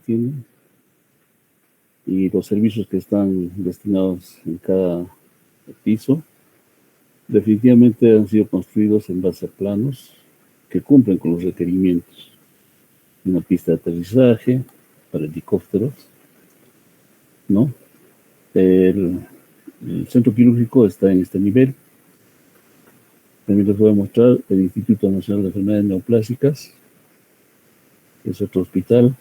tiene y los servicios que están destinados en cada piso, definitivamente han sido construidos en base a planos que cumplen con los requerimientos. Una pista de aterrizaje para helicópteros, ¿no? El centro quirúrgico está en este nivel. También les voy a mostrar el Instituto Nacional de Enfermedades Neoplásicas. Es otro hospital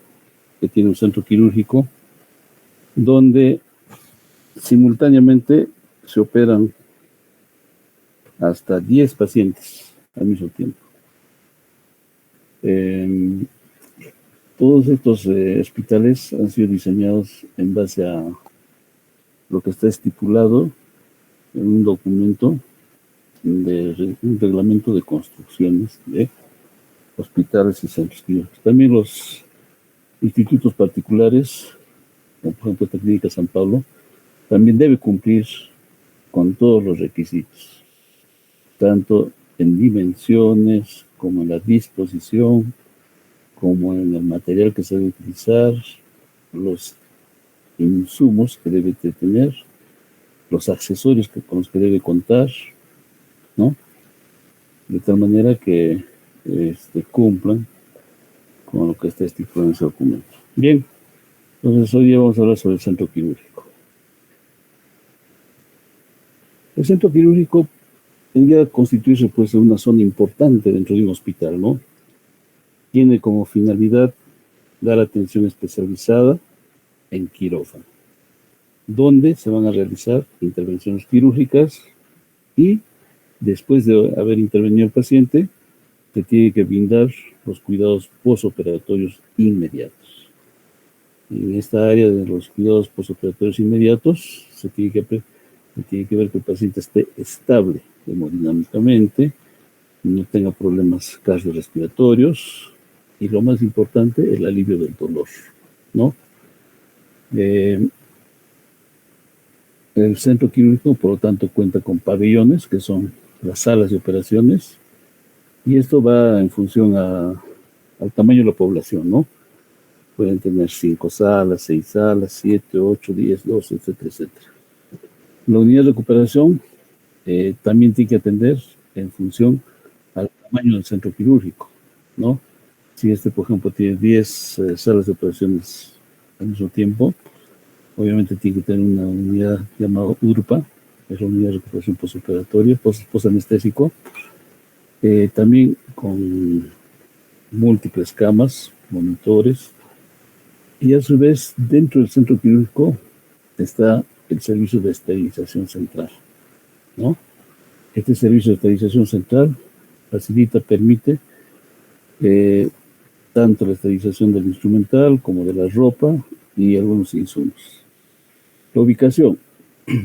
que tiene un centro quirúrgico donde simultáneamente se operan hasta 10 pacientes al mismo tiempo. Todos estos hospitales han sido diseñados en base a lo que está estipulado en un documento de un reglamento de construcciones de hospitales y centros quirúrgicos. También los institutos particulares, como por ejemplo esta Clínica San Pablo, también debe cumplir con todos los requisitos, tanto en dimensiones como en la disposición, como en el material que se debe utilizar, los insumos que debe tener, los accesorios con los que debe contar, ¿no? De tal manera que cumplan con lo que está estipulado en ese documento. Bien, entonces hoy día vamos a hablar sobre el centro quirúrgico. El centro quirúrgico debería constituirse pues una zona importante dentro de un hospital, ¿no? Tiene como finalidad dar atención especializada en quirófano, donde se van a realizar intervenciones quirúrgicas y después de haber intervenido el paciente, se tiene que brindar los cuidados postoperatorios inmediatos. En esta área de los cuidados postoperatorios inmediatos, se tiene que ver que el paciente esté estable hemodinámicamente, no tenga problemas cardiorrespiratorios y lo más importante, el alivio del dolor, ¿no? El centro quirúrgico, por lo tanto, cuenta con pabellones, que son las salas de operaciones, y esto va en función al tamaño de la población, ¿no? Pueden tener 5 salas, 6 salas, 7, 8, 10, 12, etcétera, etcétera. La unidad de recuperación también tiene que atender en función al tamaño del centro quirúrgico, ¿no? Si por ejemplo, tiene 10 salas de operaciones al mismo tiempo, obviamente tiene que tener una unidad llamada URPA, es la unidad de recuperación postoperatoria, postanestésico, también con múltiples camas, monitores, y a su vez dentro del centro quirúrgico está el servicio de esterilización central, ¿no? Este servicio de esterilización central permite tanto la esterilización del instrumental como de la ropa y algunos insumos. La ubicación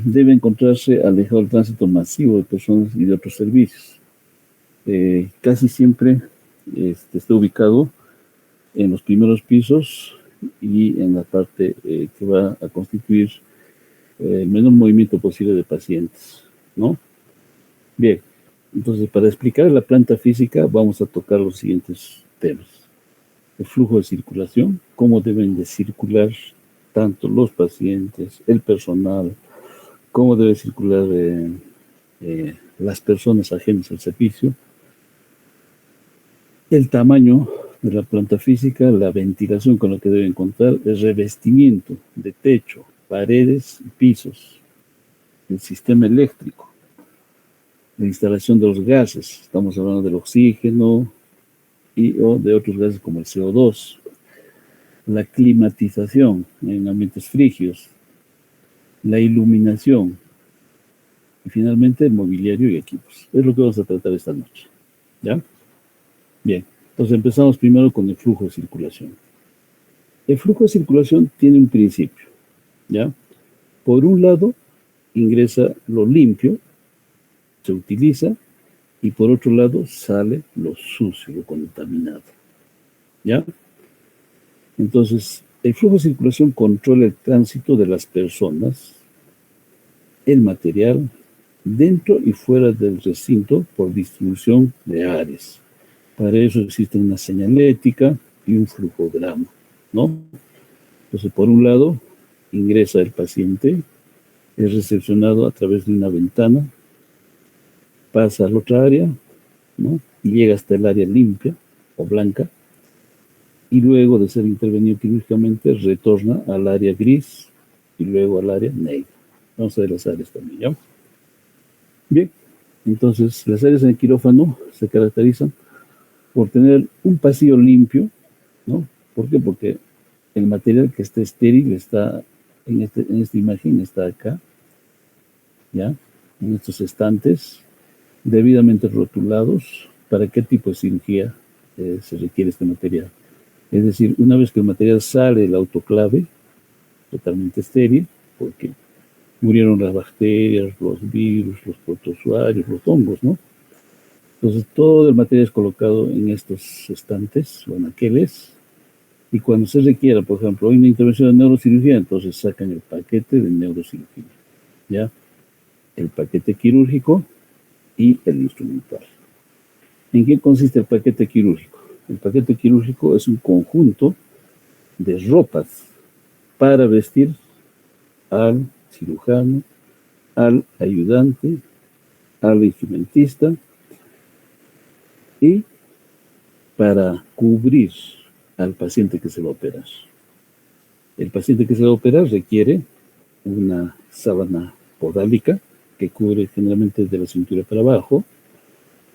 debe encontrarse alejado del tránsito masivo de personas y de otros servicios. Casi siempre está ubicado en los primeros pisos y en la parte que va a constituir el menor movimiento posible de pacientes, ¿no? Bien, entonces para explicar la planta física vamos a tocar los siguientes temas. El flujo de circulación, cómo deben de circular tanto los pacientes, el personal, cómo debe circular las personas ajenas al servicio, el tamaño de la planta física, la ventilación con la que deben contar, el revestimiento de techo, paredes y pisos, el sistema eléctrico, la instalación de los gases, estamos hablando del oxígeno o de otros gases como el CO2, la climatización en ambientes frígidos, la iluminación y finalmente el mobiliario y equipos. Es lo que vamos a tratar esta noche, ¿ya? Bien, entonces empezamos primero con el flujo de circulación. El flujo de circulación tiene un principio, ¿ya? Por un lado, ingresa lo limpio, se utiliza, y por otro lado sale lo sucio, lo contaminado, ¿ya? Entonces, el flujo de circulación controla el tránsito de las personas, el material, dentro y fuera del recinto por distribución de áreas. Para eso existe una señalética y un flujograma, ¿no? Entonces, por un lado, ingresa el paciente, es recepcionado a través de una ventana, pasa a la otra área, ¿no? Y llega hasta el área limpia o blanca, y luego de ser intervenido quirúrgicamente, retorna al área gris y luego al área negra. Vamos a ver las áreas también, ¿ya? Bien, entonces las áreas en el quirófano se caracterizan por tener un pasillo limpio, ¿no? ¿Por qué? Porque el material que está estéril está en esta imagen, está acá, ¿ya? En estos estantes, debidamente rotulados para qué tipo de cirugía se requiere este material. Es decir, una vez que el material sale del autoclave, totalmente estéril, porque murieron las bacterias, los virus, los protozoarios, los hongos, ¿no? Entonces, todo el material es colocado en estos estantes o anaqueles, y cuando se requiera, por ejemplo, hoy una intervención de neurocirugía, entonces sacan el paquete de neurocirugía, ¿ya? El paquete quirúrgico y el instrumental. ¿En qué consiste el paquete quirúrgico? El paquete quirúrgico es un conjunto de ropas para vestir al cirujano, al ayudante, al instrumentista y para cubrir al paciente que se va a operar. El paciente que se va a operar requiere una sábana podálica que cubre generalmente de la cintura para abajo,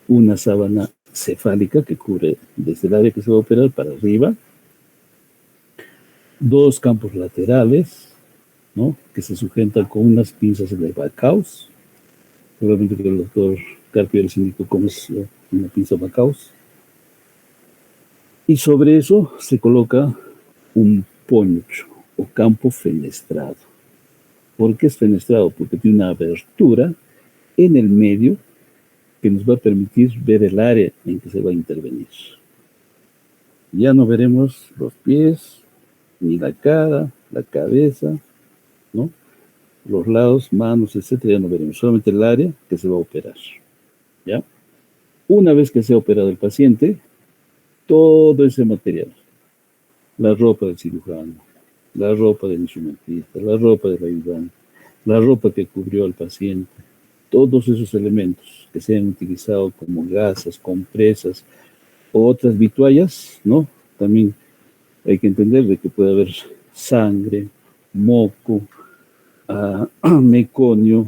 una sábana cefálica que cubre desde el área que se va a operar para arriba, dos campos laterales, ¿no? Que se sujetan con unas pinzas de Backaus. Seguramente que el doctor Carpio les indicó cómo es una pinza Backaus. Y sobre eso se coloca un poncho o campo fenestrado. ¿Por qué es fenestrado? Porque tiene una abertura en el medio que nos va a permitir ver el área en que se va a intervenir. Ya no veremos los pies, ni la cara, la cabeza, ¿no? Los lados, manos, etcétera, ya no veremos, solamente el área que se va a operar, ¿ya? Una vez que se ha operado el paciente, todo ese material, la ropa del cirujano, la ropa del instrumentista, la ropa del ayudante, la ropa que cubrió al paciente, todos esos elementos que se han utilizado como gasas, compresas o otras vituallas, ¿no? También hay que entender de que puede haber sangre, moco, meconio,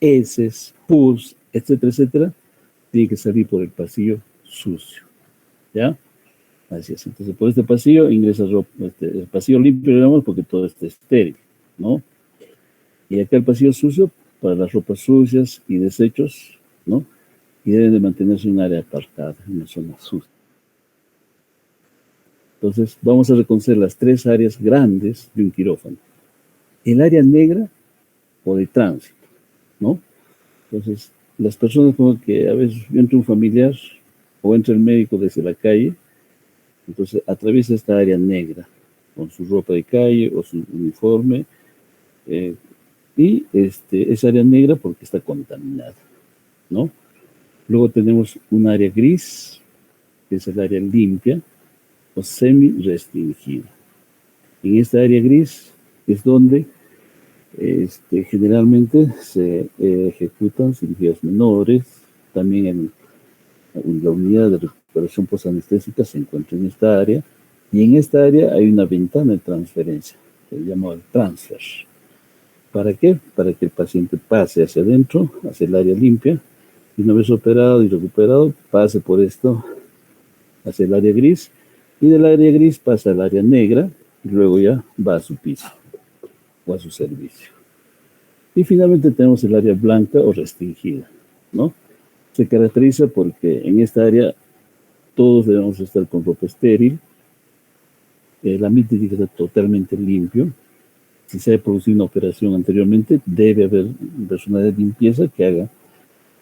heces, pus, etcétera, etcétera, tiene que salir por el pasillo sucio, ¿ya? Así es. Entonces, por este pasillo ingresa ropa, el pasillo limpio, digamos, porque todo está estéril, ¿no? Y acá el pasillo sucio para las ropas sucias y desechos, ¿no? Y deben de mantenerse en un área apartada, en una zona sucia. Entonces, vamos a reconocer las tres áreas grandes de un quirófano. El área negra o de tránsito, ¿no? Entonces, las personas como que a veces entra un familiar o entra el médico desde la calle, entonces atraviesa esta área negra con su ropa de calle o su uniforme, y esa área negra porque está contaminada, ¿no? Luego tenemos un área gris, que es el área limpia o semi-restringida. En esta área gris es donde generalmente se ejecutan cirugías menores, también en la unidad de recuperación posanestésica se encuentra en esta área, y en esta área hay una ventana de transferencia, se llama el transfer. ¿Para qué? Para que el paciente pase hacia adentro, hacia el área limpia, y una vez operado y recuperado, pase por esto hacia el área gris, y del área gris pasa al área negra, y luego ya va a su piso o a su servicio. Y finalmente tenemos el área blanca o restringida, ¿no? Se caracteriza porque en esta área todos debemos estar con ropa estéril, el ambiente tiene que estar totalmente limpio. Si se ha producido una operación anteriormente, debe haber personal de limpieza que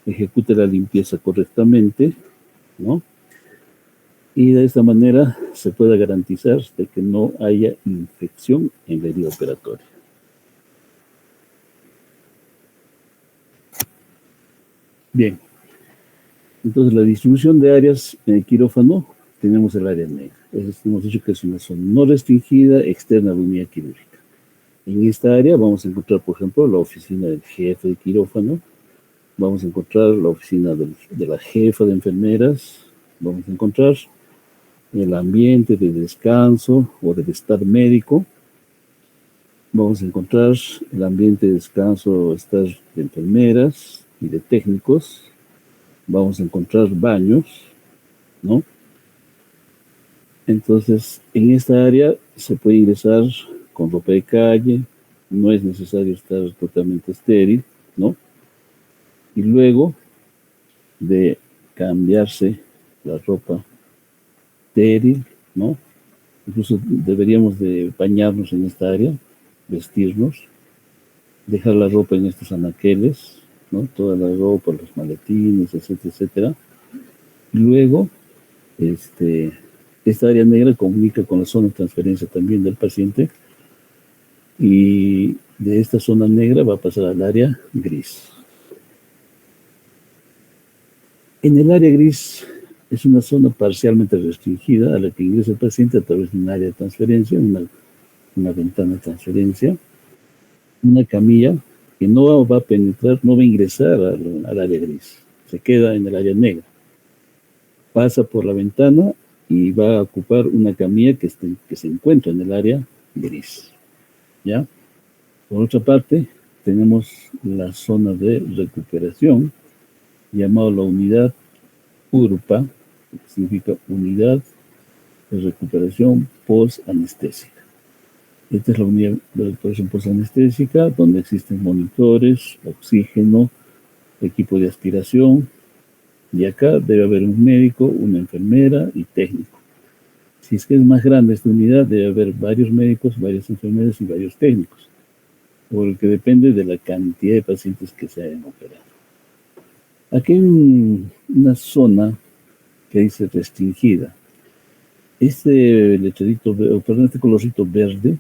ejecute la limpieza correctamente, ¿no? Y de esta manera se puede garantizar de que no haya infección en la herida operatoria. Bien, entonces la distribución de áreas en el quirófano tenemos el área negra. Hemos dicho que es una zona no restringida externa a la unidad quirúrgica. En esta área vamos a encontrar, por ejemplo, la oficina del jefe de quirófano, vamos a encontrar la oficina de la jefa de enfermeras, vamos a encontrar el ambiente de descanso o del estar médico, vamos a encontrar el ambiente de descanso o estar de enfermeras y de técnicos, vamos a encontrar baños, ¿no? Entonces, en esta área se puede ingresar con ropa de calle, no es necesario estar totalmente estéril, ¿no? Y luego de cambiarse la ropa estéril, ¿no? Incluso deberíamos de bañarnos en esta área, vestirnos, dejar la ropa en estos anaqueles, ¿no? Toda la ropa, los maletines, etcétera, etcétera. Luego, esta área negra comunica con la zona de transferencia también del paciente y de esta zona negra va a pasar al área gris. En el área gris es una zona parcialmente restringida a la que ingresa el paciente a través de un área de transferencia, una ventana de transferencia, una camilla que no va a penetrar, no va a ingresar al área gris, se queda en el área negra. Pasa por la ventana y va a ocupar una camilla que se encuentra en el área gris. ¿Ya? Por otra parte, tenemos la zona de recuperación, llamada la unidad URPA, que significa Unidad de Recuperación Post-Anestésica. Esta es la unidad de recuperación post-anestésica, donde existen monitores, oxígeno, equipo de aspiración, y acá debe haber un médico, una enfermera y técnico. Si es que es más grande esta unidad, debe haber varios médicos, varias enfermeras y varios técnicos, porque depende de la cantidad de pacientes que se hayan operado. Aquí hay una zona que dice restringida. Este letrerito, perdón, este colorcito verde,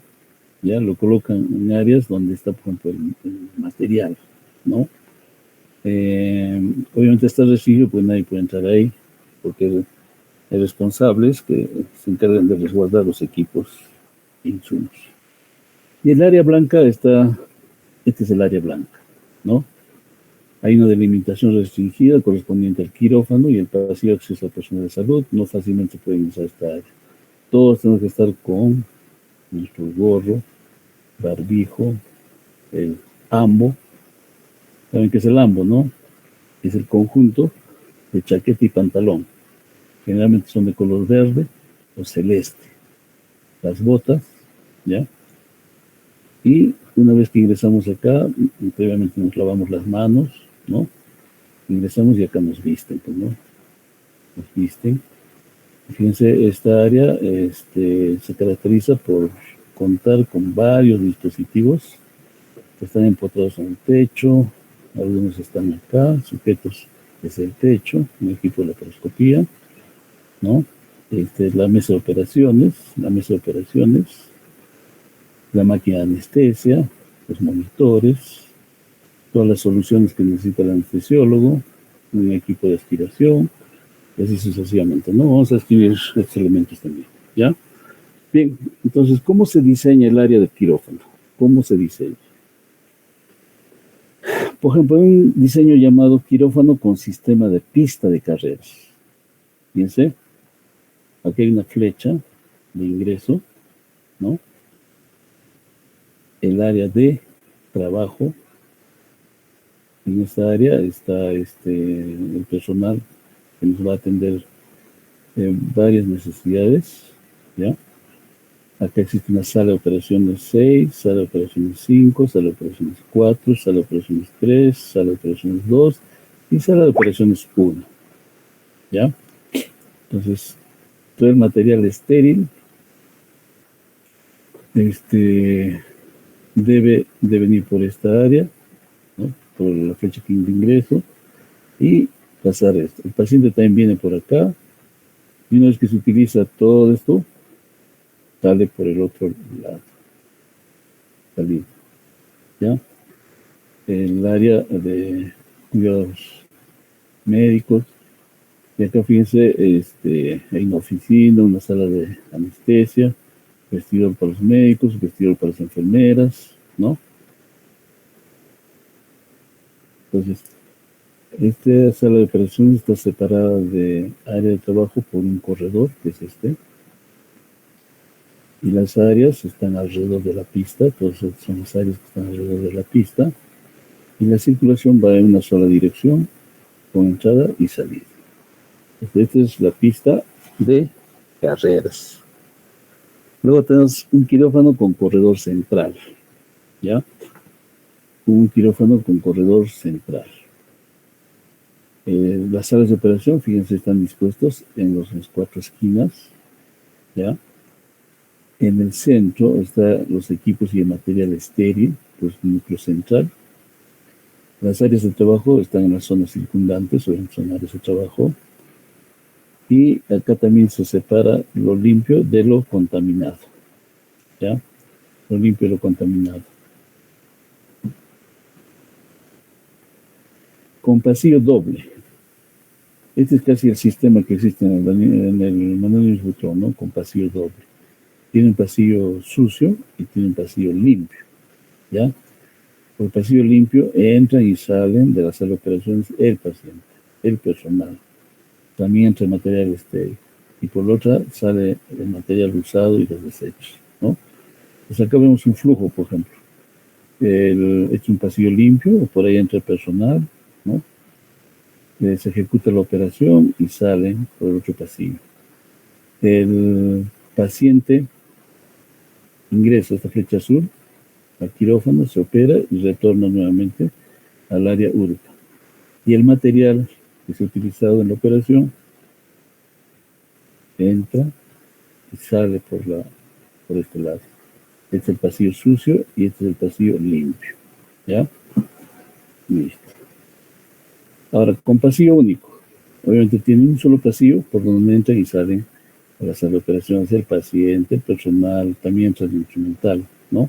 ya lo colocan en áreas donde está, por ejemplo, el material, ¿no? Obviamente está restringido, pues nadie puede entrar ahí, porque hay responsables que se encargan de resguardar los equipos e insumos. Y el área blanca este es el área blanca, ¿no? Hay una delimitación restringida correspondiente al quirófano y el pasillo de acceso a personal de salud no fácilmente puede ingresar a esta área. Todos tenemos que estar con nuestro gorro, barbijo, el ambo. ¿Saben qué es el ambo, no? Es el conjunto de chaqueta y pantalón. Generalmente son de color verde o celeste. Las botas, ¿ya? Y una vez que ingresamos acá, previamente nos lavamos las manos, ¿no? Ingresamos y acá nos visten, pues, ¿no? Nos visten. Fíjense, esta área se caracteriza por contar con varios dispositivos que están empotrados en el techo, algunos están acá, sujetos desde el techo, un equipo de laparoscopía, ¿no? La mesa de operaciones, la máquina de anestesia, los monitores, todas las soluciones que necesita el anestesiólogo, un equipo de aspiración, y así sucesivamente, ¿no? Vamos a escribir estos elementos también, ¿ya? Bien, entonces, ¿cómo se diseña el área de quirófano? ¿Cómo se diseña? Por ejemplo, hay un diseño llamado quirófano con sistema de pista de carreras. Fíjense, aquí hay una flecha de ingreso, ¿no? El área de trabajo. En esta área está el personal que nos va a atender varias necesidades, ¿ya? Acá existe una sala de operaciones 6, sala de operaciones 5, sala de operaciones 4, sala de operaciones 3, sala de operaciones 2 y sala de operaciones 1, ¿ya? Entonces, todo el material estéril debe de venir por esta área, ¿no? Por la flecha de ingreso y pasar esto. El paciente también viene por acá y una vez que se utiliza todo esto, sale por el otro lado. Salir, ¿ya? El área de cuidados médicos, Y acá fíjense, hay una oficina, una sala de anestesia, vestidor para los médicos, vestidor para las enfermeras, ¿no? Entonces, esta sala de operaciones está separada de área de trabajo por un corredor, que es este, y las áreas están alrededor de la pista, todas son las áreas que están alrededor de la pista, y la circulación va en una sola dirección, con entrada y salida. Esta es la pista de carreras. Luego tenemos un quirófano con corredor central, ¿ya? Un quirófano con corredor central. Las salas de operación, fíjense, están dispuestos en las 4 esquinas, ¿ya? En el centro están los equipos y el material estéril, pues núcleo central. Las áreas de trabajo están en las zonas circundantes o en áreas de trabajo. Y acá también se separa lo limpio de lo contaminado, ¿ya? Lo limpio y lo contaminado. Con pasillo doble. Este es casi el sistema que existe en el Manuel Butrón, ¿no? Con pasillo doble. Tiene un pasillo sucio y tiene un pasillo limpio, ¿ya? Por el pasillo limpio entran y salen de la sala de operaciones el paciente, el personal. También entra el material estéril. Y por la otra sale el material usado y los desechos, ¿no? Pues acá vemos un flujo, por ejemplo. Es un pasillo limpio, por ahí entra el personal, ¿no? Se ejecuta la operación y sale por el otro pasillo. El paciente ingresa a esta flecha azul al quirófano, se opera y retorna nuevamente al área úrica. Y el material que se ha utilizado en la operación entra y sale por este lado. Este es el pasillo sucio y este es el pasillo limpio, ¿ya? Listo. Ahora, con pasillo único. Obviamente tiene un solo pasillo por donde entran y salen a la sala de operaciones el paciente, el personal, también entra el instrumental, ¿no?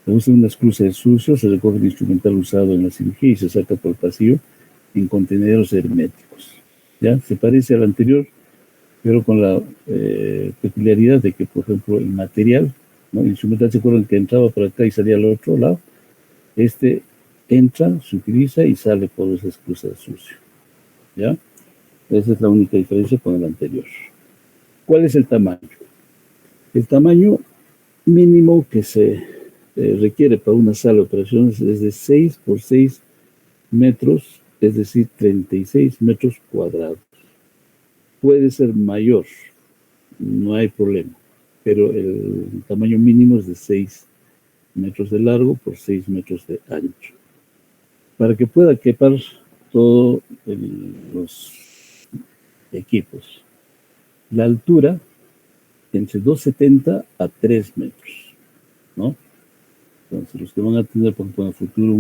Se usa una esclusa de sucio, se recoge el instrumental usado en la cirugía y se saca por el pasillo en contenedores herméticos, ¿ya? Se parece al anterior, pero con la peculiaridad de que, por ejemplo, el material, ¿no? El instrumental, ¿se acuerdan que entraba por acá y salía al otro lado? Este entra, se utiliza y sale por esa esclusa de sucio, ¿ya? Esa es la única diferencia con el anterior. ¿Cuál es el tamaño? El tamaño mínimo que se requiere para una sala de operaciones es de 6 por 6 metros, es decir, 36 metros cuadrados. Puede ser mayor, no hay problema, pero el tamaño mínimo es de 6 metros de largo por 6 metros de ancho. Para que pueda quepar todos los equipos. La altura entre 2,70 a 3 metros, ¿no? Entonces, los que van a tener, por ejemplo, en el futuro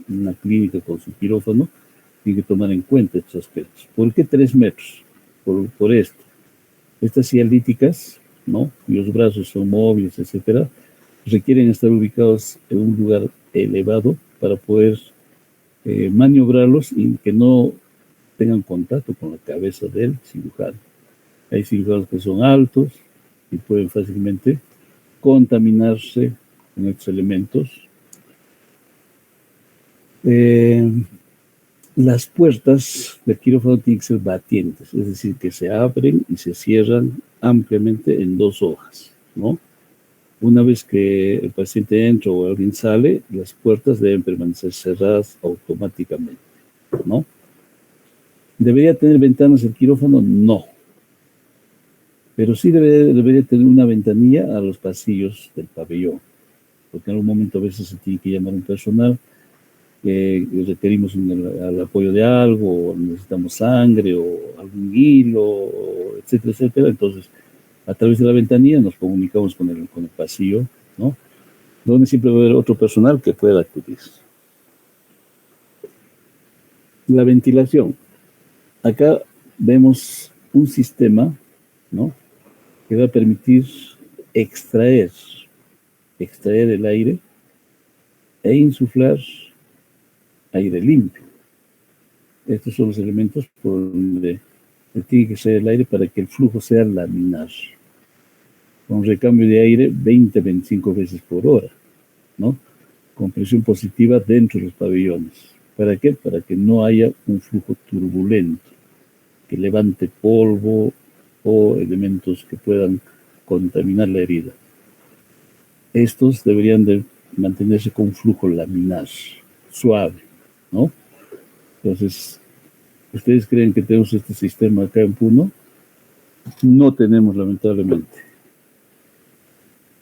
una clínica con su quirófano, tienen que tomar en cuenta estos aspectos. ¿Por qué 3 metros? Por esto. Estas cialíticas, ¿no? Cuyos brazos son móviles, etcétera, requieren estar ubicados en un lugar elevado para poder maniobrarlos y que no tengan contacto con la cabeza del cirujano. Hay cirujanos que son altos y pueden fácilmente contaminarse con estos elementos. Las puertas del quirófano tienen que ser batientes, es decir, que se abren y se cierran ampliamente en 2 hojas, ¿no? Una vez que el paciente entra o alguien sale, las puertas deben permanecer cerradas automáticamente, ¿no? ¿Debería tener ventanas el quirófano? No. Pero sí debería tener una ventanilla a los pasillos del pabellón, porque en algún momento a veces se tiene que llamar un personal, requerimos el apoyo de algo, o necesitamos sangre, o algún hilo, etcétera, etcétera. Entonces, a través de la ventanilla nos comunicamos con el pasillo, ¿no? Donde siempre va a haber otro personal que pueda acudir. La ventilación. Acá vemos un sistema, ¿no? Que va a permitir extraer el aire e insuflar aire limpio. Estos son los elementos por donde tiene que ser el aire para que el flujo sea laminar, con recambio de aire 20-25 veces por hora, ¿no? Con presión positiva dentro de los pabellones. ¿Para qué? Para que no haya un flujo turbulento que levante polvo o elementos que puedan contaminar la herida. Estos deberían de mantenerse con un flujo laminar, suave, ¿no? Entonces, ¿ustedes creen que tenemos este sistema acá en Puno? No tenemos, lamentablemente.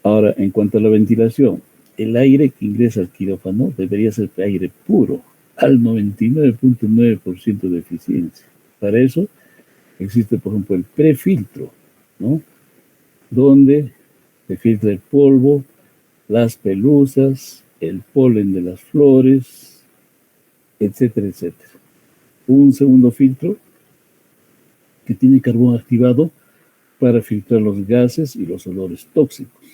Ahora, en cuanto a la ventilación, el aire que ingresa al quirófano debería ser aire puro, al 99.9% de eficiencia. Para eso existe, por ejemplo, el prefiltro, ¿no? Donde se filtra el polvo, las pelusas, el polen de las flores, etcétera, etcétera. Un segundo filtro que tiene carbón activado para filtrar los gases y los olores tóxicos.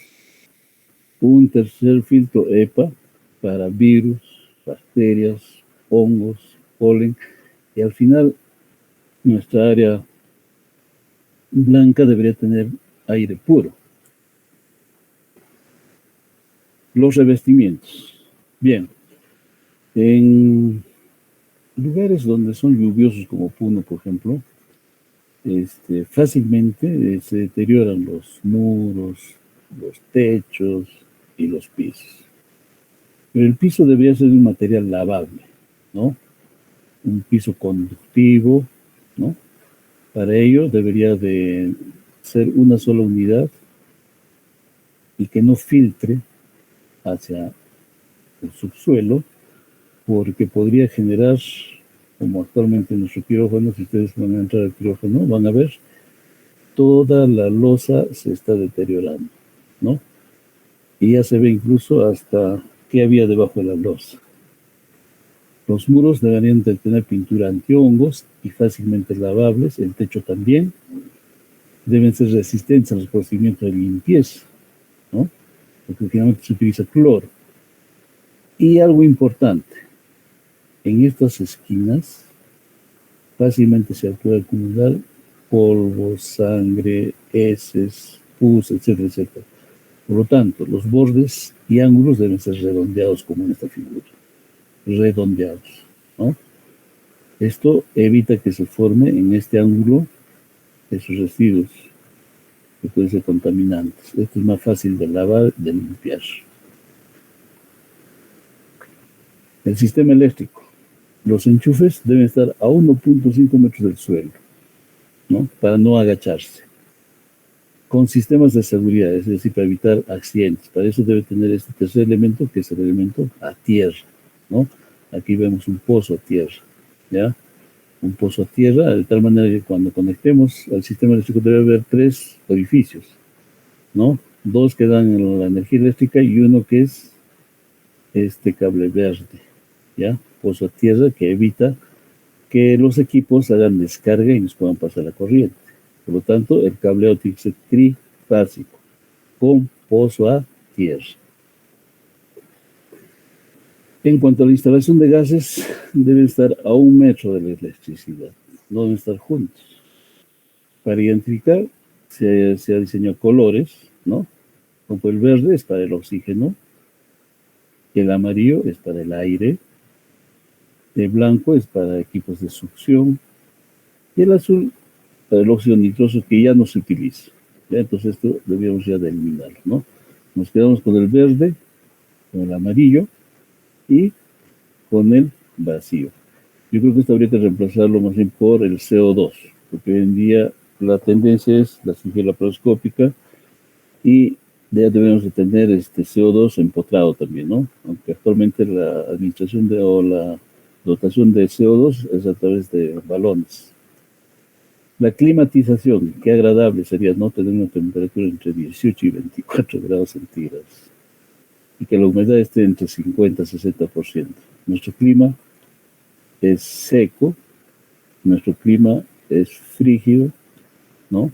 Un tercer filtro EPA para virus, bacterias, hongos, polen. Y al final, nuestra área blanca debería tener aire puro. Los revestimientos. Bien, en lugares donde son lluviosos como Puno, por ejemplo, fácilmente se deterioran los muros, los techos y los pisos. Pero el piso debería ser de un material lavable, ¿no? Un piso conductivo, ¿no? Para ello debería de ser una sola unidad y que no filtre hacia el subsuelo, porque podría generar, como actualmente en nuestro quirófano, si ustedes van a entrar al quirófano, van a ver, toda la losa se está deteriorando, ¿no? Y ya se ve incluso hasta qué había debajo de la losa. Los muros deberían de tener pintura antihongos y fácilmente lavables, el techo también. Deben ser resistentes a los procedimientos de limpieza, ¿no? Porque finalmente se utiliza cloro. Y algo importante, en estas esquinas fácilmente se puede acumular polvo, sangre, heces, pus, etcétera, etcétera. Por lo tanto, los bordes y ángulos deben ser redondeados como en esta figura. Redondeados, ¿no? Esto evita que se forme en este ángulo esos residuos que pueden ser contaminantes. Esto es más fácil de lavar, de limpiar. El sistema eléctrico. Los enchufes deben estar a 1.5 metros del suelo, ¿no? Para no agacharse. Con sistemas de seguridad, es decir, para evitar accidentes. Para eso debe tener este tercer elemento, que es el elemento a tierra, ¿no? Aquí vemos un pozo a tierra, ¿ya? Un pozo a tierra, de tal manera que cuando conectemos al sistema eléctrico debe haber 3 orificios, ¿no? 2 que dan la energía eléctrica y uno que es este cable verde, ¿ya? Pozo a tierra que evita que los equipos hagan descarga y nos puedan pasar la corriente. Por lo tanto, el cableado tiene que ser trifásico, con pozo a tierra. En cuanto a la instalación de gases, deben estar a 1 metro de la electricidad, no deben estar juntos. Para identificar, se ha diseñado colores, ¿no? Como el verde es para el oxígeno, el amarillo es para el aire, el blanco es para equipos de succión, y el azul para el óxido nitroso que ya no se utiliza. ¿Ya? Entonces esto debíamos ya de eliminarlo, ¿no? Nos quedamos con el verde, con el amarillo y con el vacío. Yo creo que esto habría que reemplazarlo más bien por el CO2, porque hoy en día la tendencia es la cirugía laparoscópica y ya debemos de tener este CO2 empotrado también, ¿no? Aunque actualmente la administración o la dotación de CO2 es a través de balones. La climatización, qué agradable sería no tener una temperatura entre 18 y 24 grados centígrados y que la humedad esté entre 50 y 60%. Nuestro clima es seco, nuestro clima es frígido, ¿no?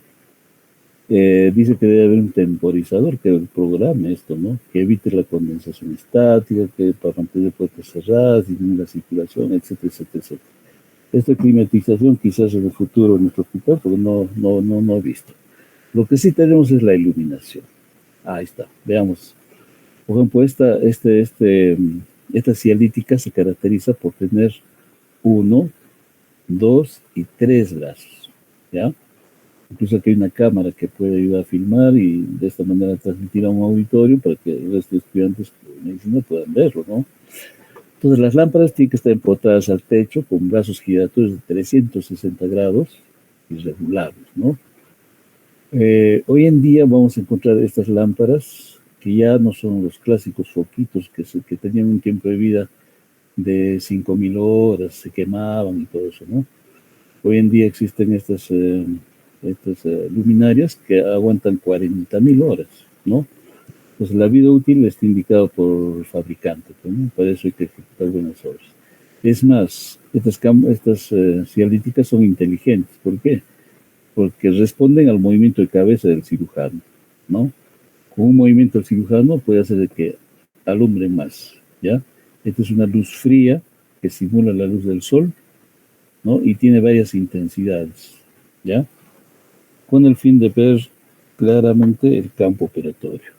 Dice que debe haber un temporizador que programe esto, ¿no? Que evite la condensación estática, que para mantener puertas cerradas, disminuir la circulación, etcétera, etcétera, etcétera. Esta climatización quizás en el futuro en nuestro hospital, porque no he visto. Lo que sí tenemos es la iluminación. Ahí está, veamos. Por ejemplo, esta cialítica se caracteriza por tener uno, dos y tres brazos, ¿ya? Incluso aquí hay una cámara que puede ayudar a filmar y de esta manera transmitir a un auditorio para que el resto de estudiantes de medicina puedan verlo, ¿no? Entonces las lámparas tienen que estar empotradas al techo con brazos giratorios de 360 grados y regulables, ¿no? Hoy en día vamos a encontrar estas lámparas que ya no son los clásicos foquitos que tenían un tiempo de vida de 5.000 horas, se quemaban y todo eso, ¿no? Hoy en día existen estas luminarias que aguantan 40.000 horas, ¿no? Pues la vida útil está indicado por el fabricante, ¿no? Para eso hay que ejecutar buenas obras. Es más, estas cialíticas son inteligentes. ¿Por qué? Porque responden al movimiento de cabeza del cirujano, ¿no? Con un movimiento del cirujano puede hacer de que alumbre más, ¿ya? Esta es una luz fría que simula la luz del sol, ¿no? Y tiene varias intensidades, ¿ya? Con el fin de ver claramente el campo operatorio.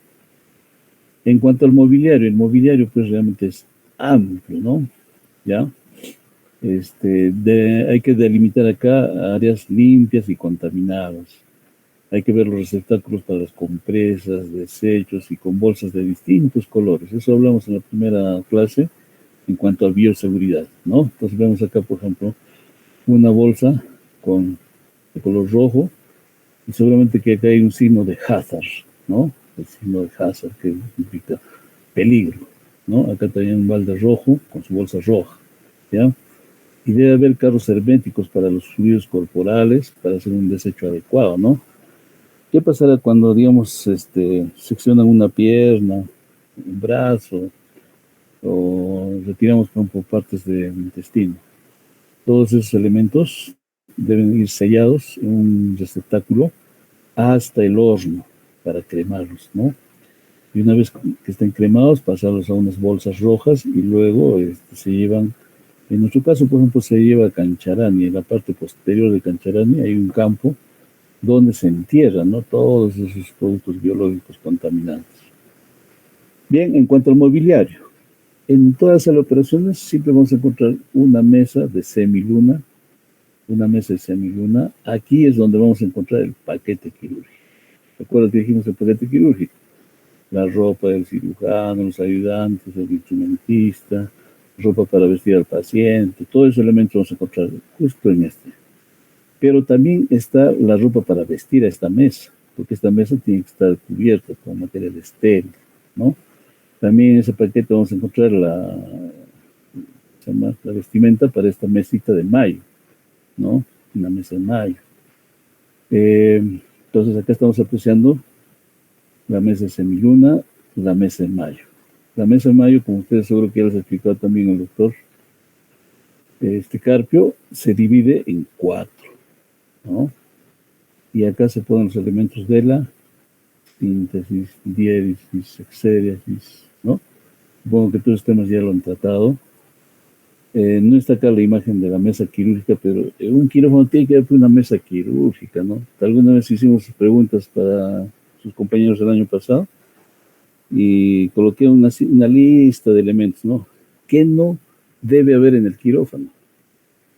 En cuanto al mobiliario, el mobiliario pues realmente es amplio, ¿no? ¿Ya? Hay que delimitar acá áreas limpias y contaminadas. Hay que ver los receptáculos para las compresas, desechos y con bolsas de distintos colores. Eso hablamos en la primera clase en cuanto a bioseguridad, ¿no? Entonces vemos acá, por ejemplo, una bolsa de color rojo y seguramente que acá hay un signo de hazard, ¿no? El signo de hazard que significa peligro, ¿no? Acá también un balde rojo con su bolsa roja, ¿ya? Y debe haber carros herméticos para los fluidos corporales para hacer un desecho adecuado, ¿no? ¿Qué pasará cuando, digamos, seccionan una pierna, un brazo, o retiramos, por ejemplo, partes del intestino? Todos esos elementos deben ir sellados en un receptáculo hasta el horno para cremarlos, ¿no? Y una vez que estén cremados, pasarlos a unas bolsas rojas y luego se llevan, en nuestro caso, por ejemplo, se lleva a Cancharani. En la parte posterior de Cancharani hay un campo donde se entierran, ¿no?, todos esos productos biológicos contaminantes. Bien, en cuanto al mobiliario, en todas las operaciones siempre vamos a encontrar una mesa de semiluna, Aquí es donde vamos a encontrar el paquete quirúrgico. ¿Recuerdas que dijimos el paquete quirúrgico? La ropa del cirujano, los ayudantes, el instrumentista, ropa para vestir al paciente, todos esos elementos vamos a encontrar justo en este. Pero también está la ropa para vestir a esta mesa, porque esta mesa tiene que estar cubierta con material estéril, ¿no? También en ese paquete vamos a encontrar la vestimenta para esta mesita de mayo, ¿no? Una mesa de mayo. Entonces acá estamos apreciando la mesa de semiluna, la mesa de mayo. La mesa de mayo, como ustedes seguro que ya les ha explicado también el doctor Carpio, se divide en 4, ¿no? Y acá se ponen los elementos de la síntesis, diéresis, exéresis, ¿no? Supongo que todos los temas ya lo han tratado. No está acá la imagen de la mesa quirúrgica, pero un quirófano tiene que haber una mesa quirúrgica, ¿no? Alguna vez hicimos preguntas para sus compañeros el año pasado y coloqué una lista de elementos, ¿no? ¿Qué no debe haber en el quirófano?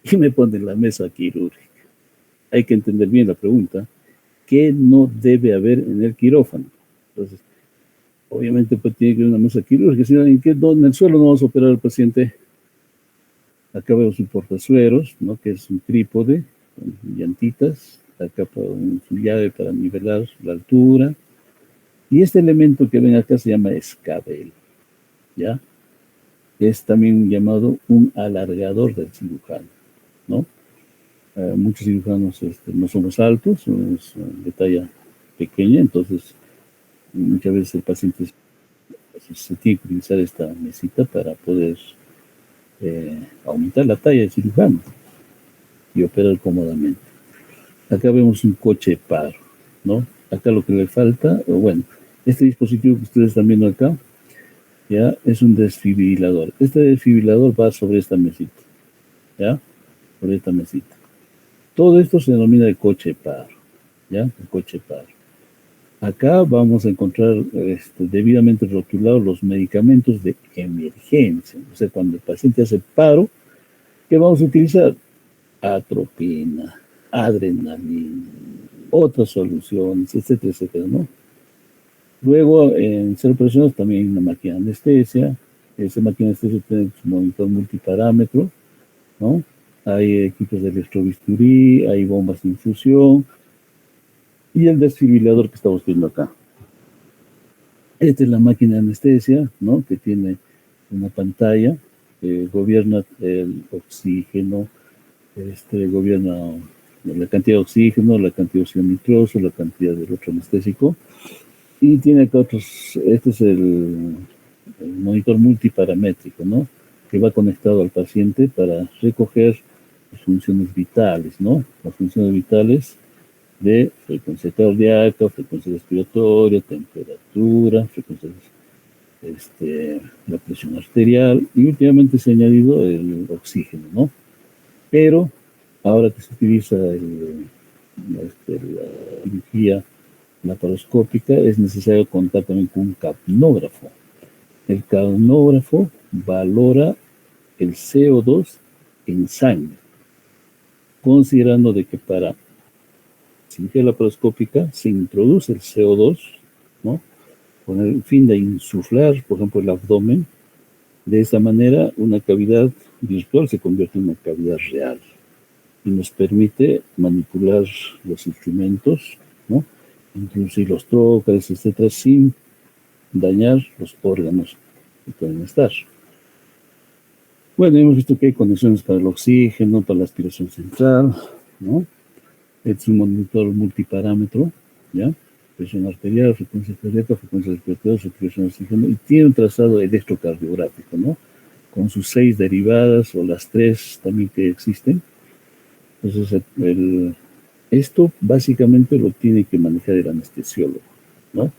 Y me ponen la mesa quirúrgica. Hay que entender bien la pregunta. ¿Qué no debe haber en el quirófano? Entonces, obviamente pues tiene que haber una mesa quirúrgica. Si no, en el suelo no vamos a operar al paciente. Acá vemos un portazueros, ¿no?, que es un trípode con llantitas. Acá su llave para nivelar la altura. Y este elemento que ven acá se llama escabel, ¿ya? Es también llamado un alargador del cirujano, ¿no? Muchos cirujanos no somos altos, somos de talla pequeña, entonces muchas veces el paciente se tiene que utilizar esta mesita para poder aumentar la talla del cirujano y operar cómodamente. Acá vemos un coche de paro, ¿no? Acá lo que le falta, bueno, este dispositivo que ustedes están viendo acá, ya, es un desfibrilador. Este desfibrilador va sobre esta mesita, ¿ya? por esta mesita. Todo esto se denomina el coche paro, ¿ya? El coche paro. Acá vamos a encontrar debidamente rotulados los medicamentos de emergencia. O sea, cuando el paciente hace paro, ¿qué vamos a utilizar? Atropina, adrenalina, otras soluciones, etcétera, etcétera, ¿no? Luego, en ser personas también hay una máquina de anestesia. Esa máquina de anestesia tiene su monitor multiparámetro, ¿no? Hay equipos de electrobisturí, hay bombas de infusión y el desfibrilador que estamos viendo acá. Esta es la máquina de anestesia, ¿no? Que tiene una pantalla que gobierna el oxígeno, gobierna la cantidad de oxígeno, la cantidad de óxido nitroso, la cantidad del otro anestésico. Y tiene acá otros, este es el monitor multiparamétrico, ¿no? Que va conectado al paciente para recoger las funciones vitales, ¿no? Las funciones vitales de frecuencia cardíaca, frecuencia respiratoria, temperatura, frecuencia, la presión arterial, y últimamente se ha añadido el oxígeno, ¿no? Pero ahora que se utiliza la cirugía laparoscópica, es necesario contar también con un capnógrafo. El capnógrafo valora el CO2 en sangre, considerando de que para cirugía laparoscópica se introduce el CO2, ¿no? Con el fin de insuflar, por ejemplo, el abdomen. De esa manera, una cavidad virtual se convierte en una cavidad real y nos permite manipular los instrumentos, ¿no? Introducir los trócares, etcétera, sin dañar los órganos que pueden estar. Bueno, hemos visto que hay conexiones para el oxígeno, para la aspiración central, ¿no? Este es un monitor multiparámetro, ¿ya? Presión arterial, frecuencia cardíaca, frecuencia respiratoria, saturación de oxígeno, y tiene un trazado electrocardiográfico, ¿no? Con sus 6 derivadas o las 3 también que existen. Entonces, esto básicamente lo tiene que manejar el anestesiólogo, ¿no?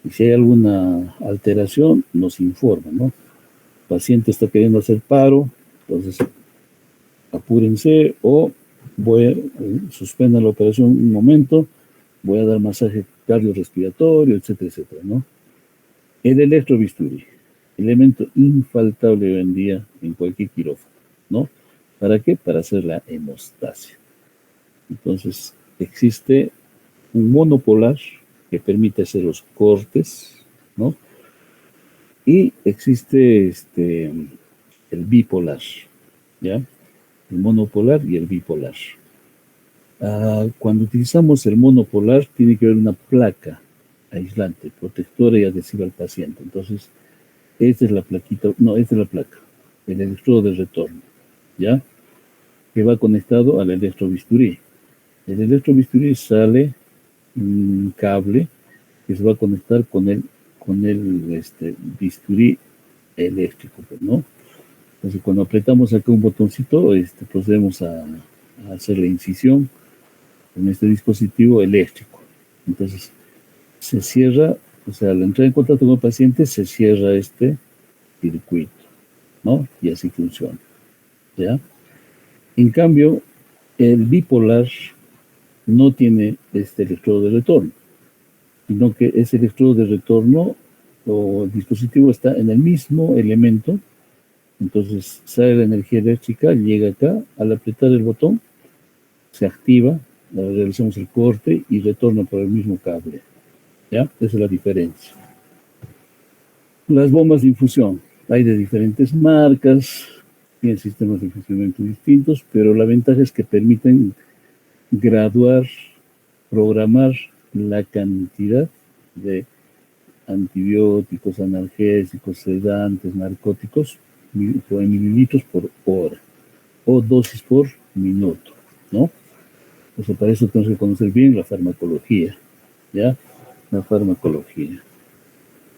Y si hay alguna alteración, nos informa, ¿no? El paciente está queriendo hacer paro, entonces apúrense o suspendan la operación un momento, voy a dar masaje cardiorrespiratorio, etcétera, etcétera, ¿no? El electrobisturí, elemento infaltable hoy en día en cualquier quirófano, ¿no? ¿Para qué? Para hacer la hemostasia. Entonces, existe un monopolar que permite hacer los cortes, ¿no? Y existe el bipolar, ¿ya? El monopolar y el bipolar. Cuando utilizamos el monopolar, tiene que haber una placa aislante, protectora y adhesiva al paciente. Entonces, esta es la plaquita, no, esta es la placa, el electrodo de retorno, ¿ya? Que va conectado al electrobisturí. El electrobisturí sale un cable que se va a conectar con el bisturí eléctrico, ¿no? Entonces, cuando apretamos acá un botoncito, procedemos a hacer la incisión con este dispositivo eléctrico. Entonces, se cierra, o sea, al entrar en contacto con el paciente, se cierra este circuito, ¿no? Y así funciona, ¿ya? En cambio, el bipolar no tiene este electrodo de retorno, sino que ese electrodo de retorno o el dispositivo está en el mismo elemento. Entonces sale la energía eléctrica, llega acá, al apretar el botón, se activa, realizamos el corte y retorna por el mismo cable, ¿ya? Esa es la diferencia. Las bombas de infusión, hay de diferentes marcas, tienen sistemas de funcionamiento distintos, pero la ventaja es que permiten graduar, programar la cantidad de antibióticos, analgésicos, sedantes, narcóticos, en mililitros por hora o dosis por minuto, ¿no? Entonces, para eso tenemos que conocer bien la farmacología, ¿ya? La farmacología.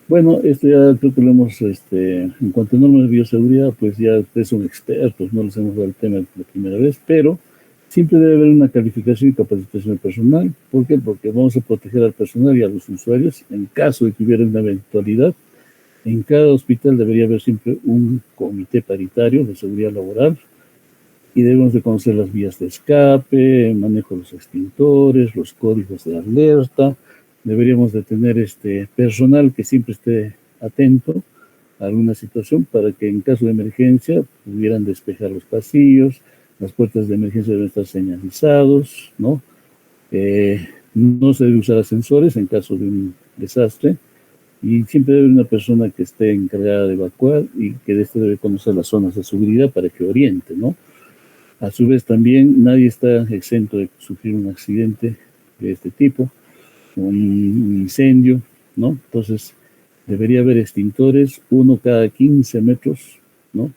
Bueno, esto ya creo que lo hemos, en cuanto a normas de bioseguridad, pues ya ustedes son expertos, no les hemos dado el tema la primera vez, pero siempre debe haber una calificación y capacitación del personal. ¿Por qué? Porque vamos a proteger al personal y a los usuarios en caso de que hubiera una eventualidad. En cada hospital debería haber siempre un comité paritario de seguridad laboral y debemos de conocer las vías de escape, el manejo de los extintores, los códigos de alerta. Deberíamos de tener personal que siempre esté atento a alguna situación para que en caso de emergencia pudieran despejar los pasillos, las puertas de emergencia deben estar señalizados, ¿no? No se debe usar ascensores en caso de un desastre y siempre debe haber una persona que esté encargada de evacuar y que de esto debe conocer las zonas de seguridad para que oriente, ¿no? A su vez también nadie está exento de sufrir un accidente de este tipo, un incendio, ¿no? Entonces debería haber extintores, uno cada 15 metros, ¿no?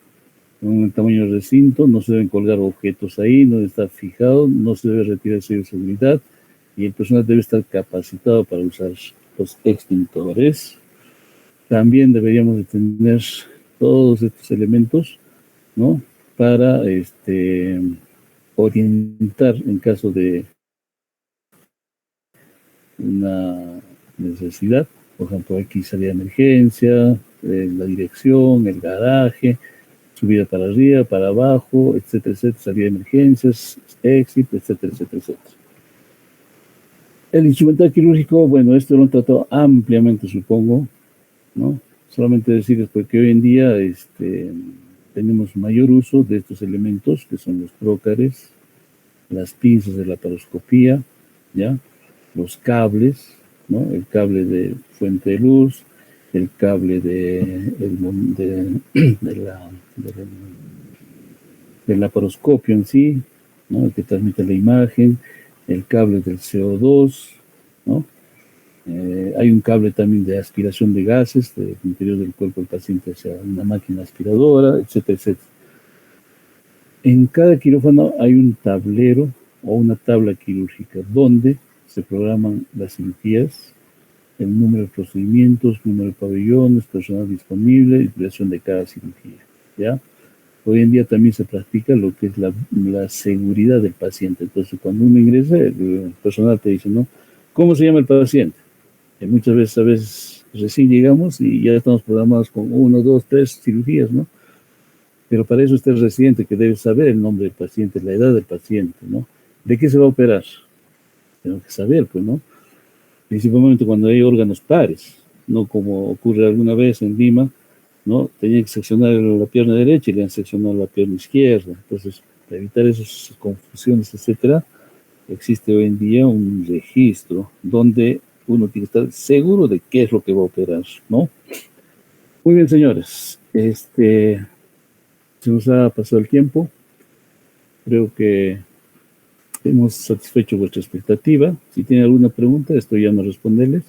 Con el tamaño del recinto, no se deben colgar objetos ahí, no debe estar fijado, no se debe retirar el sello de seguridad y el personal debe estar capacitado para usar los extintores. También deberíamos de tener todos estos elementos, ¿no? Para orientar en caso de una necesidad, por ejemplo, aquí salida de emergencia, la dirección, el garaje, subida para arriba, para abajo, etcétera, etcétera, salida de emergencias, exit, etcétera, etcétera, etcétera. El instrumental quirúrgico, bueno, esto lo han tratado ampliamente, supongo, ¿no? Solamente decirles porque hoy en día tenemos mayor uso de estos elementos, que son los prócares, las pinzas de la laparoscopía, ¿ya? Los cables, ¿no? El cable de fuente de luz, el cable del laparoscopio en sí, ¿no? El que transmite la imagen, el cable del CO2, ¿no? Hay un cable también de aspiración de gases del interior del cuerpo del paciente hacia una máquina aspiradora, etcétera, etcétera. En cada quirófano hay un tablero o una tabla quirúrgica donde se programan las cirugías, el número de procedimientos, número de pabellones, personal disponible y duración de cada cirugía, ¿ya? Hoy en día también se practica lo que es la seguridad del paciente. Entonces, cuando uno ingresa, el personal te dice, ¿no? ¿Cómo se llama el paciente? Muchas veces, a veces, recién llegamos y ya estamos programados con 1, 2, 3 cirugías, ¿no? Pero para eso está el residente que debe saber el nombre del paciente, la edad del paciente, ¿no? ¿De qué se va a operar? Tengo que saber, pues, ¿no? Principalmente cuando hay órganos pares, no como ocurre alguna vez en Lima, ¿no? Tenían que seccionar la pierna derecha y le han seccionado la pierna izquierda. Entonces, para evitar esas confusiones, etcétera, existe hoy en día un registro donde uno tiene que estar seguro de qué es lo que va a operar, ¿no? Muy bien, señores. Se nos ha pasado el tiempo. Creo que hemos satisfecho vuestra expectativa. Si tienen alguna pregunta, estoy ya no responderles.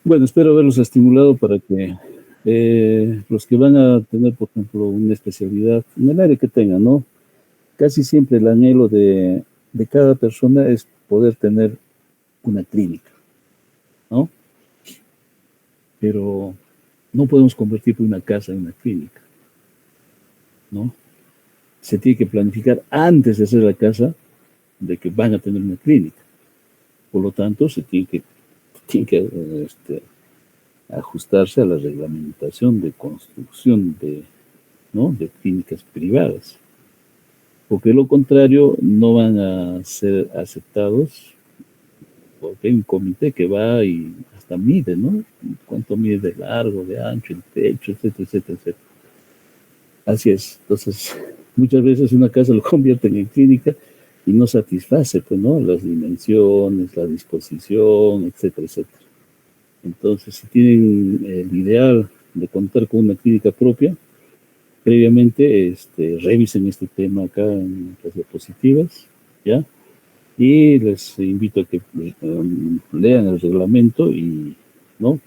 Bueno, espero haberlos estimulado para que los que van a tener, por ejemplo, una especialidad en el área que tengan, ¿no? Casi siempre el anhelo de cada persona es poder tener una clínica, ¿no? Pero no podemos convertir una casa en una clínica, ¿no? Se tiene que planificar antes de hacer la casa de que van a tener una clínica. Por lo tanto, se tiene que ajustarse a la reglamentación de construcción ¿no? de clínicas privadas. Porque de lo contrario no van a ser aceptados porque hay un comité que va y hasta mide, ¿no? Cuánto mide de largo, de ancho, el techo, etcétera, etcétera, etcétera. Así es. Entonces, muchas veces una casa lo convierten en clínica y no satisface, pues, ¿no? Las dimensiones, la disposición, etcétera, etcétera. Entonces, si tienen el ideal de contar con una clínica propia, previamente revisen este tema acá en las diapositivas, ¿ya? Y les invito a que lean el reglamento y, ¿no?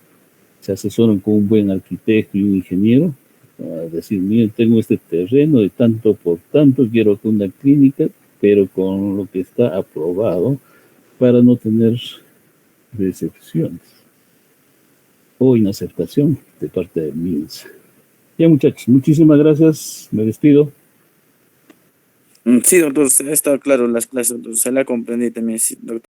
Se asesoren con un buen arquitecto y un ingeniero a decir, miren, tengo este terreno de tanto por tanto, quiero hacer una clínica, pero con lo que está aprobado para no tener decepciones o inaceptación de parte del MINSA. Ya, muchachos, muchísimas gracias, me despido. Sí, doctor, está claro las clases, doctor, se la comprendí también, sí, doctor.